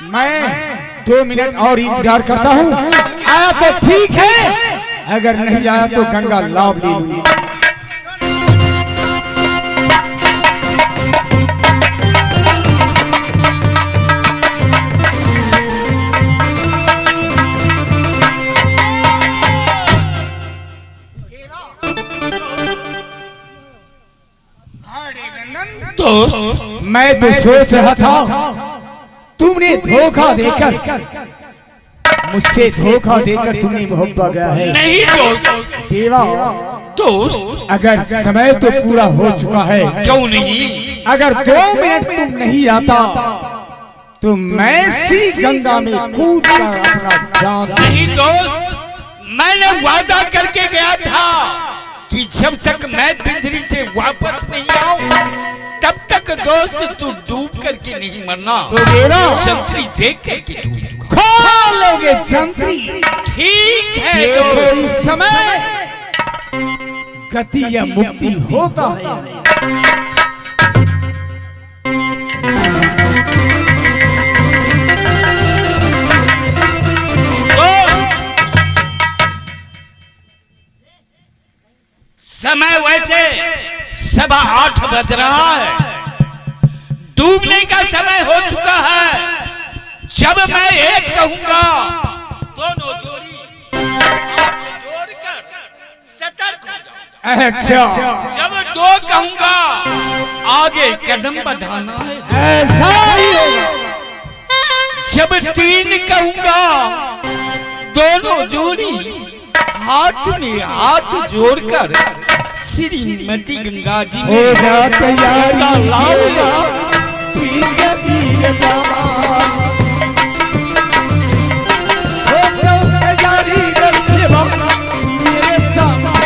मैं 2 मिनट और इंतजार करता हूँ। आया तो ठीक है, अगर नहीं आया तो गंगा लाभ ले लूंगा। तो मैं तो सोच रहा था तुमने धोखा देकर, मुझसे धोखा देकर तुमने मोहब्बत गया है। नहीं दोस्त, देवा दोस्त अगर समय तो पूरा हो चुका है, क्यों नहीं? अगर 2 मिनट तुम नहीं आता तो मैं सी गंगा में कूद कर अपना जान। नहीं दोस्त, मैंने वादा करके गया था कि जब तक मैं पिंजरी से वापस नहीं आऊं तब तक दोस्त तू डूब करके नहीं मरना। तो देवा जंतरी देख करके डूबूंगा। खा लोगे जंतरी। ठीक है देखो दोस्त। इस समय गति या मुक्ति होता है। समय वैसे 7:15 बज रहा है, डूबने का समय हो चुका है। जब मैं एक कहूंगा दोनों जोड़ी हाथ जोड़कर सतर्क हो जाओ। अच्छा, जब 2 कहूंगा आगे कदम बढ़ाना है। ऐसा ही होगा। जब 3 कहूंगा दोनों जोड़ी हाथ में हाथ जोड़कर श्रीमती गंगा जी में हो जा तैयारी लाऊंगा। धीरे धीरे बाबा, हो जाओ तैयारी करके बाबा मेरे सामने।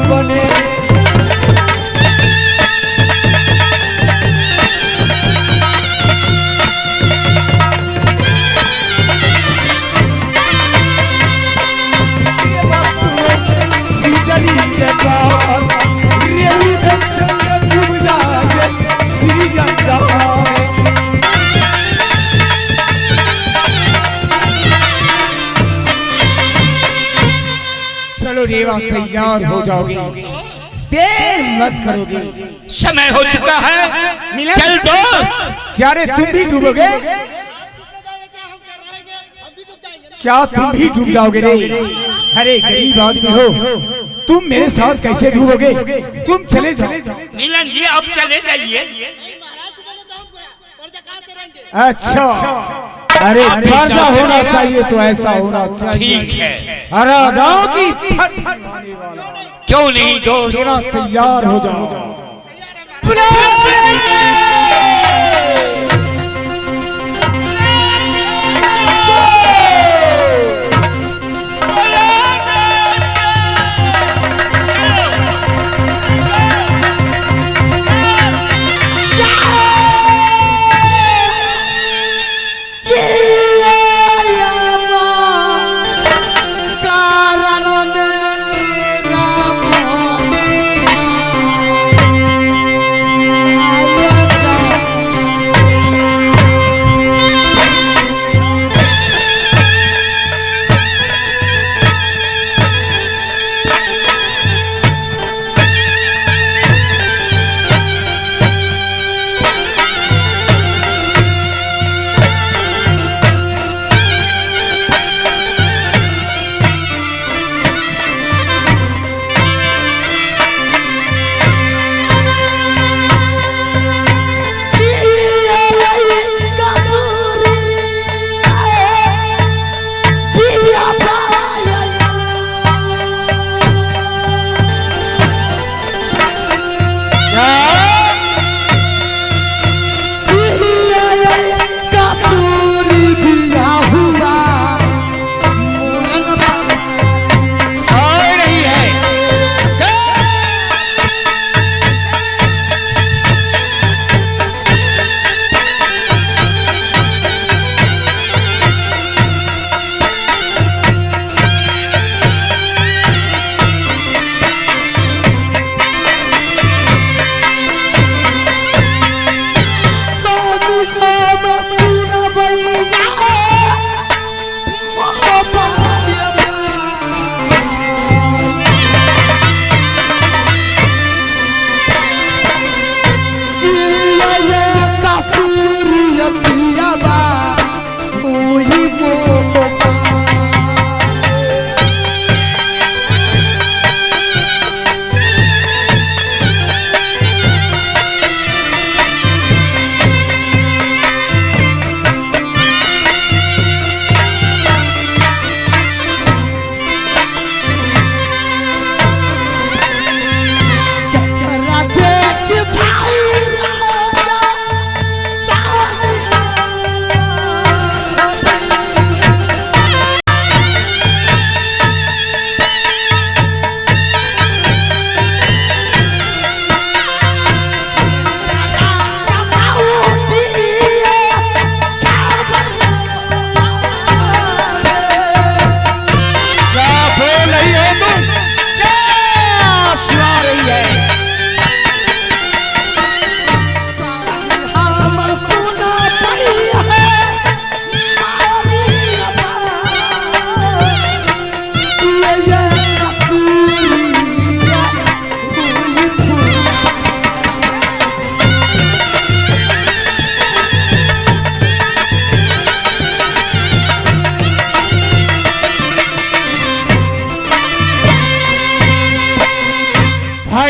बने चलो रेवा तैयार हो जाओगे, देर मत करोगे। समय हो चुका है। चल दोस्त। क्या रे तुम भी डूबोगे? क्या तुम भी डूब जाओगे रे? अरे गरीब आदमी हो, तुम मेरे साथ कैसे डूबोगे? तुम चले जाओ। मिलन जी आप चले जाइए। अच्छा, अरे पर्दा होना चाहिए तो ऐसा होना चाहिए। ठीक है, राजाओं की फट आने वाला। क्यों नहीं दोस्त? थोड़ा तैयार हो जाओ।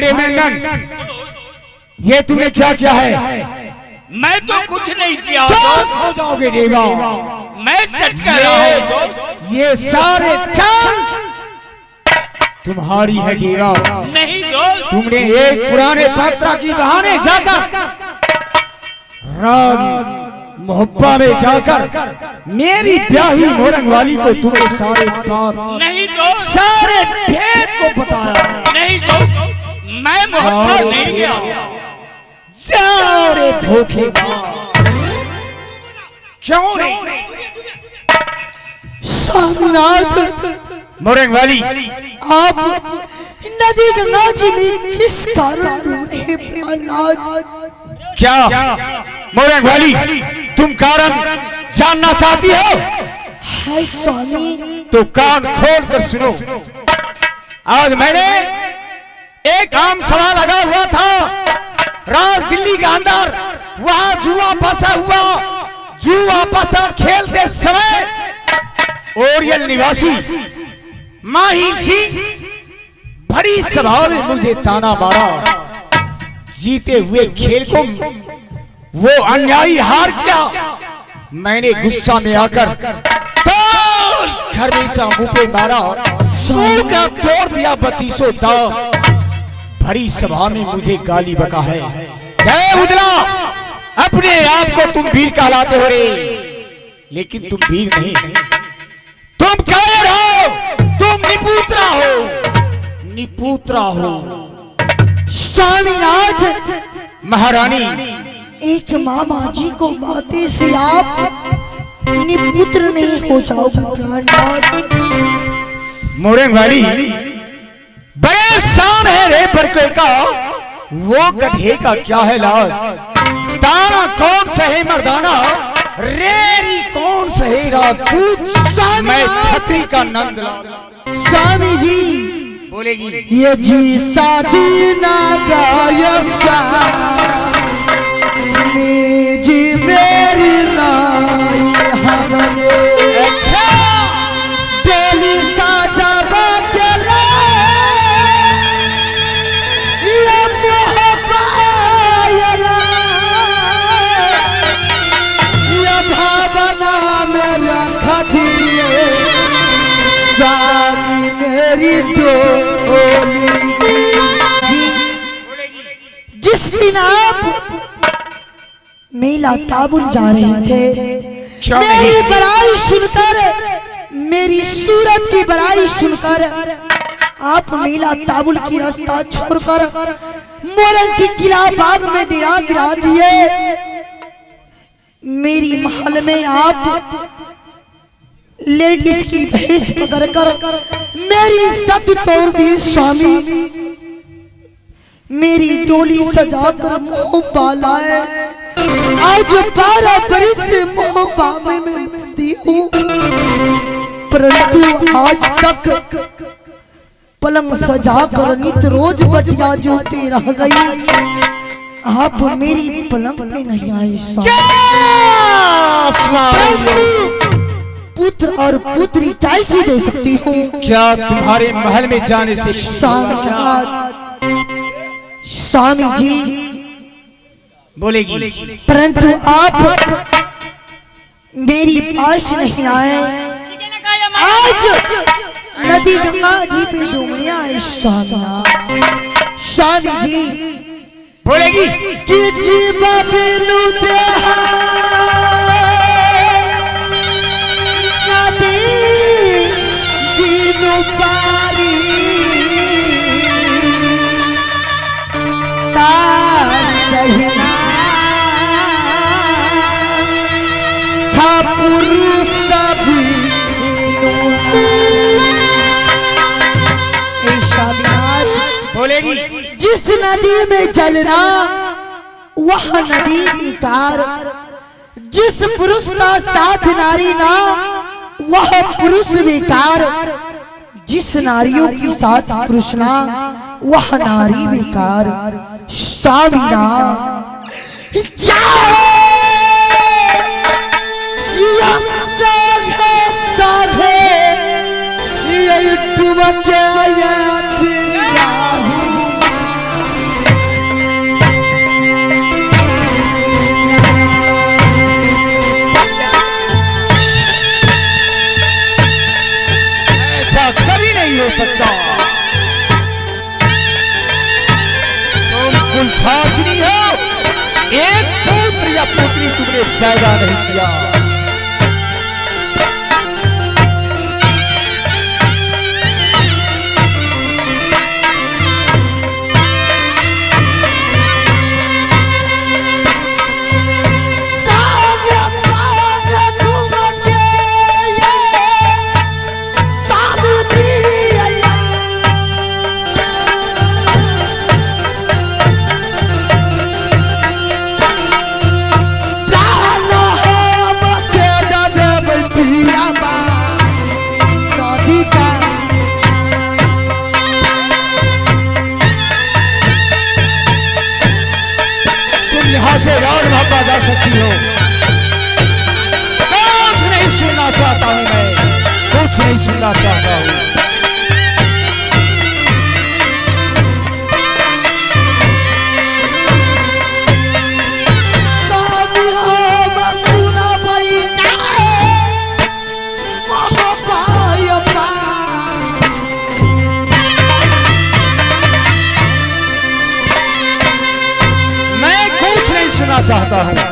रे मेनन, ये तूने क्या किया है? मैं तो कुछ नहीं किया हो जाओगे देवा। मैं सच कह रहा हूँ। ये सारे चाल तुम्हारी है देवा। नहीं दोस्त, तुमने एक पुराने पात्रा की बहाने जाकर राज मोहब्बा में जाकर मेरी ब्याही मोरंग वाली को तुमने सारे बात नहीं दोस्त, सारे भेद को बताया। नहीं दोस्त, मैं मोहब्बा नहीं गया। जाओ रे धोखेबाज, क्यों रे? स्वामीनाथ, मोरंग वाली, आप नदी गंगा जी में किस कारण डूब रहे प्राणनाथ? क्या मोरंग वाली तुम कारण जानना चाहती हो? हाय स्वामी, तो कान खोल कर सुनो। आज मैंने एक आम सवाल लगा हुआ था राज दिल्ली के अंदर, वहां जुआ फंसा हुआ, जुआ फंसा खेलते समय ओरियल निवासी माहिर सिंह बड़ी सभा में मुझे ताना मारा। जीते हुए खेल को वो अन्यायी हार गया। मैंने गुस्सा में आकर घर में चाकू पे मारा, मुंह का तोड़ दिया 3200 दांत। भरी सभा में मुझे गाली बका है। उदला, अपने आप को तुम वीर कहलाते हो रे, लेकिन तुम वीर नहीं, तुम कायर हो, तुम निपुत्रा हो, निपुत्रा हो। स्वामीनाथ, महारानी, एक मामा जी को माते से आप निपुत्र नहीं हो जाओगे प्राणनाथ। मोरंग वाली, बड़े शान है रे बरके का, वो गधे का क्या है लाज? ताना कौन सहे मर्दाना, रेरी कौन सहे राजपूत? मैं छत्री का नंद लाल। स्वामी जी बोलेगी, ये जी शादी ना गायसा जी मेरी नाई हमने। अच्छा, डेली साजा बचला ये मोहब्बायला ये भावना में रख दिए स्वामी मेरी डोली जी। जिस दिन आप मेला ताबुल जा रहे थे, मेरी बड़ाई सुनकर, मेरी सूरत की बड़ाई सुनकर आप मेला ताबुल की रास्ता छोड़कर मोरंग की किला बाग में डेरा गिरा दिए। मेरी महल में आप लेडीज की भेष पकड़कर मेरी सद तोड़ दिए स्वामी। मेरी डोली सजाकर मोह पालाए, आज 12 बरस से मोह पामे में मस्ती हूँ, परंतु आज तक पलंग सजाकर नित रोज बटिया जोते रह गई। आप मेरी पलंग पे नहीं आए पुत्र और पुत्री कैसे दे सकती हूँ? क्या तुम्हारे महल में जाने से स्वामी जी बोलेगी, परंतु आप मेरी पास नहीं आए। आज नदी गंगा जी पे डूबनिया है स्वामी जी। बोलेगी कि जीवा बिनु देहा नदी बिनु पारी कहना था पुरुष बोलेगी, जिस नदी में चलना वह नदी की कार, जिस पुरुष का साथ नारी ना वह पुरुष बेकार, जिस नारियों के साथ पुरुष ना वह नारी बेकार। स्वामी ना बिल्कुल छाछनी हो, एक पुत्र या पुत्री तुमने पैदा नहीं किया। से राज भापा जा सकती हो। कुछ नहीं सुनना चाहता हूं मैं, कुछ नहीं सुनना चाहता हूं। सुनना चाहता हूँ।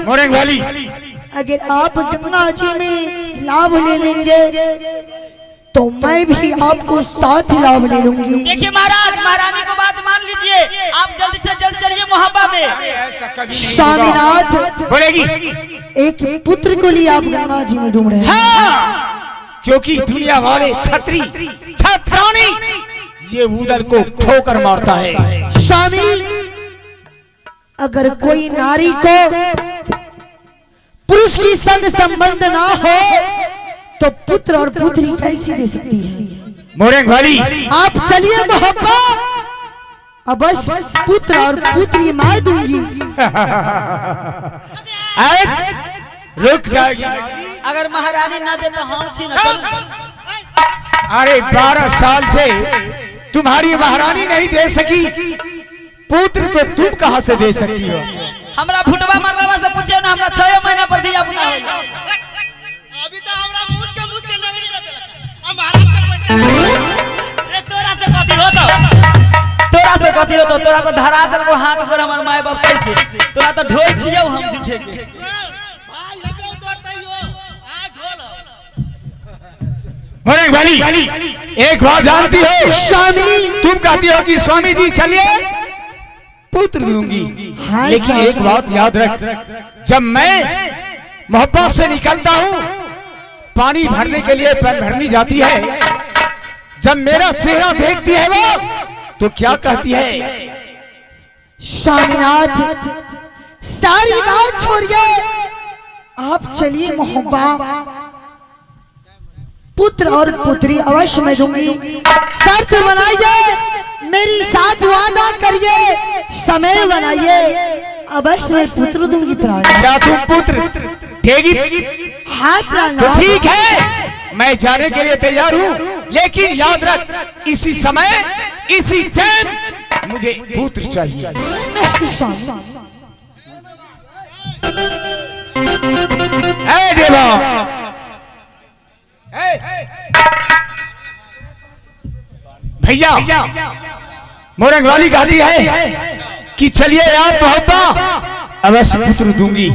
मोरंग वाली, अगर आप गंगा जी में लाभ ले लेंगे तो मैं भी आपको साथ लाभ ले लूंगी। देखिए महाराज, महारानी को बात मान लीजिए, आप जल्दी से जल्द चलिए मोहब्बा में। स्वामीनाथ बोलेगी, एक पुत्र को लिए आप गंगा जी में ढूंढ रहे हैं। हाँ, क्योंकि दुनिया वाले छत्री छत्रानी ये उदर को ठोकर मारता है। स्वामी, अगर कोई नारी को पुरुष की संग संबंध ना हो तो पुत्र और पुत्री कैसी दे सकती है? मोरंग वाली, आप चलिए मोहब्बा, अब बस पुत्र और पुत्री मैं दूंगी। रुक जाएगी। अगर महारानी ना दे तो हम छीन चल। अरे 12 साल से तुम्हारी महारानी नहीं दे सकी, पुत्र तो तुम कहां से दे सकती हो? हमरा फुटवा मरदवा से पूछे ना, हमरा 6 महीना पर दिया बुना होई। अभी तो हमरा मुझ के लगनी रहते हम महाराज के बैठे। रे तोरा से कथी होतो? तोरा से कथी होतो? तोरा तो धरा दल को हाथ पर हमर माय बाप कैसे? तोरा तो ढोई छियौ हम झूठे के। भाई हमें दौड़ते ही हो, आ ढोल। मोरंग वाली, एक बात जानती हो स्वामी, तुम कहती हो कि स्वामी जी चलिए पुत्र दूंगी, हाँ, लेकिन एक बात याद रख, जब मैं मोहब्बत से निकलता हूँ, पानी भरने के लिए पेन भरनी जाती है, जब मेरा चेहरा देखती है वो तो क्या कहती है? स्वामीनाथ, सारी बात छोड़िए, आप चलिए मोहब्बा, पुत्र और पुत्री अवश्य मैं दूंगी। शर्त बनाइए, मेरी साथ वादा करिए, समय बनाइए, अवश्य मैं पुत्र दूंगी। प्राण, क्या तुम पुत्र देगी? हाँ प्राण, तो ठीक है, मैं जाने के लिए तैयार हूँ, लेकिन याद रख, इसी समय इसी टाइम मुझे पुत्र चाहिए। नहीं स्वामी, ए देवा, भैया मोरंग वाली गाती है कि चलिए आप मोहब्बा अवश्य पुत्र दूंगी,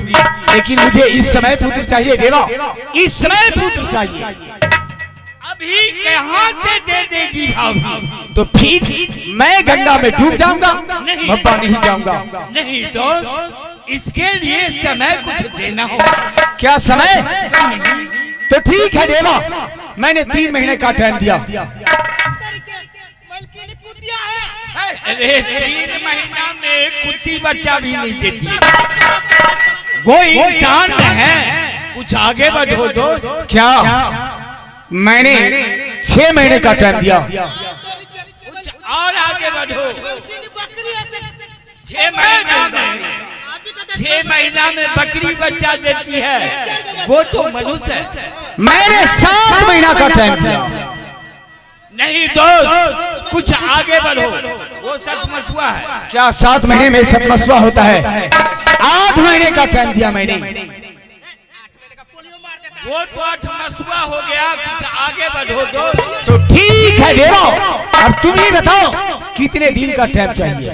लेकिन मुझे इस समय पुत्र चाहिए देवा, इस समय पुत्र चाहिए। अभी कहाँ से दे देगी भाभी? तो फिर मैं गंगा में डूब जाऊंगा, मोहब्बा नहीं जाऊंगा। नहीं तो इसके लिए समय कुछ देना होगा। क्या समय? तो ठीक है देवा, मैंने 3 महीने का टाइम दिया। अरे 3 महीना में कुत्ती बच्चा भी नहीं देती। वो इंसान है, कुछ आगे बढ़ो दोस्त। क्या? मैंने 6 महीने का टाइम दिया। कुछ और आगे बढ़ो। 6 महीना में बकरी बच्चा देती है, वो तो मनुष्य है। मैंने 7 महीना का टाइम दिया। नहीं दोस्त, कुछ आगे बढ़ो, वो सब मसुआ है। क्या 7 महीने में सब मसुआ होता है? 8 महीने का टाइम दिया मैंने। वो तो 8 मसुआ हो गया, कुछ आगे बढ़ो दोस्त। तो ठीक है देवा, अब तुम ही बताओ कितने दिन का टाइम चाहिए?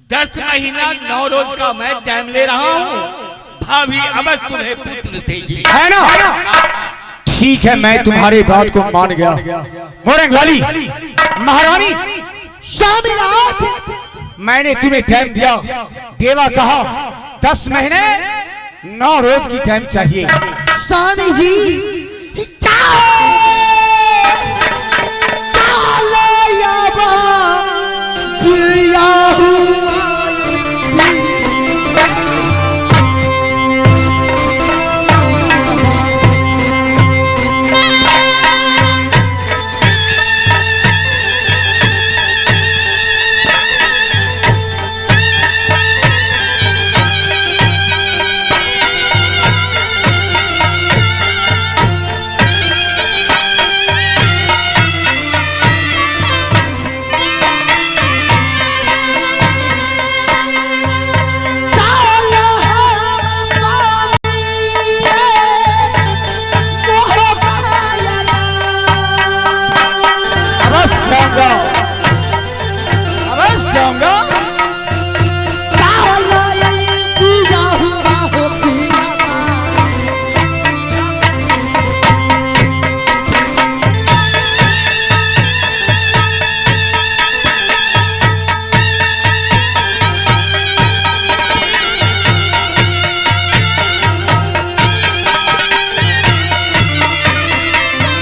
10 महीना 9 रोज का मैं टाइम ले रहा हूँ। भाभी अवश्य तुम्हें पुत्र देगी, है ना? ठीक है, मैं तुम्हारी बात को मान गया। मोरंग वाली महारानी स्वामीनाथ, मैंने तुम्हें टाइम दिया, देवा कहा 10 महीने 9 रोज की टाइम चाहिए। स्वामी जी अवश्य जाऊंगा।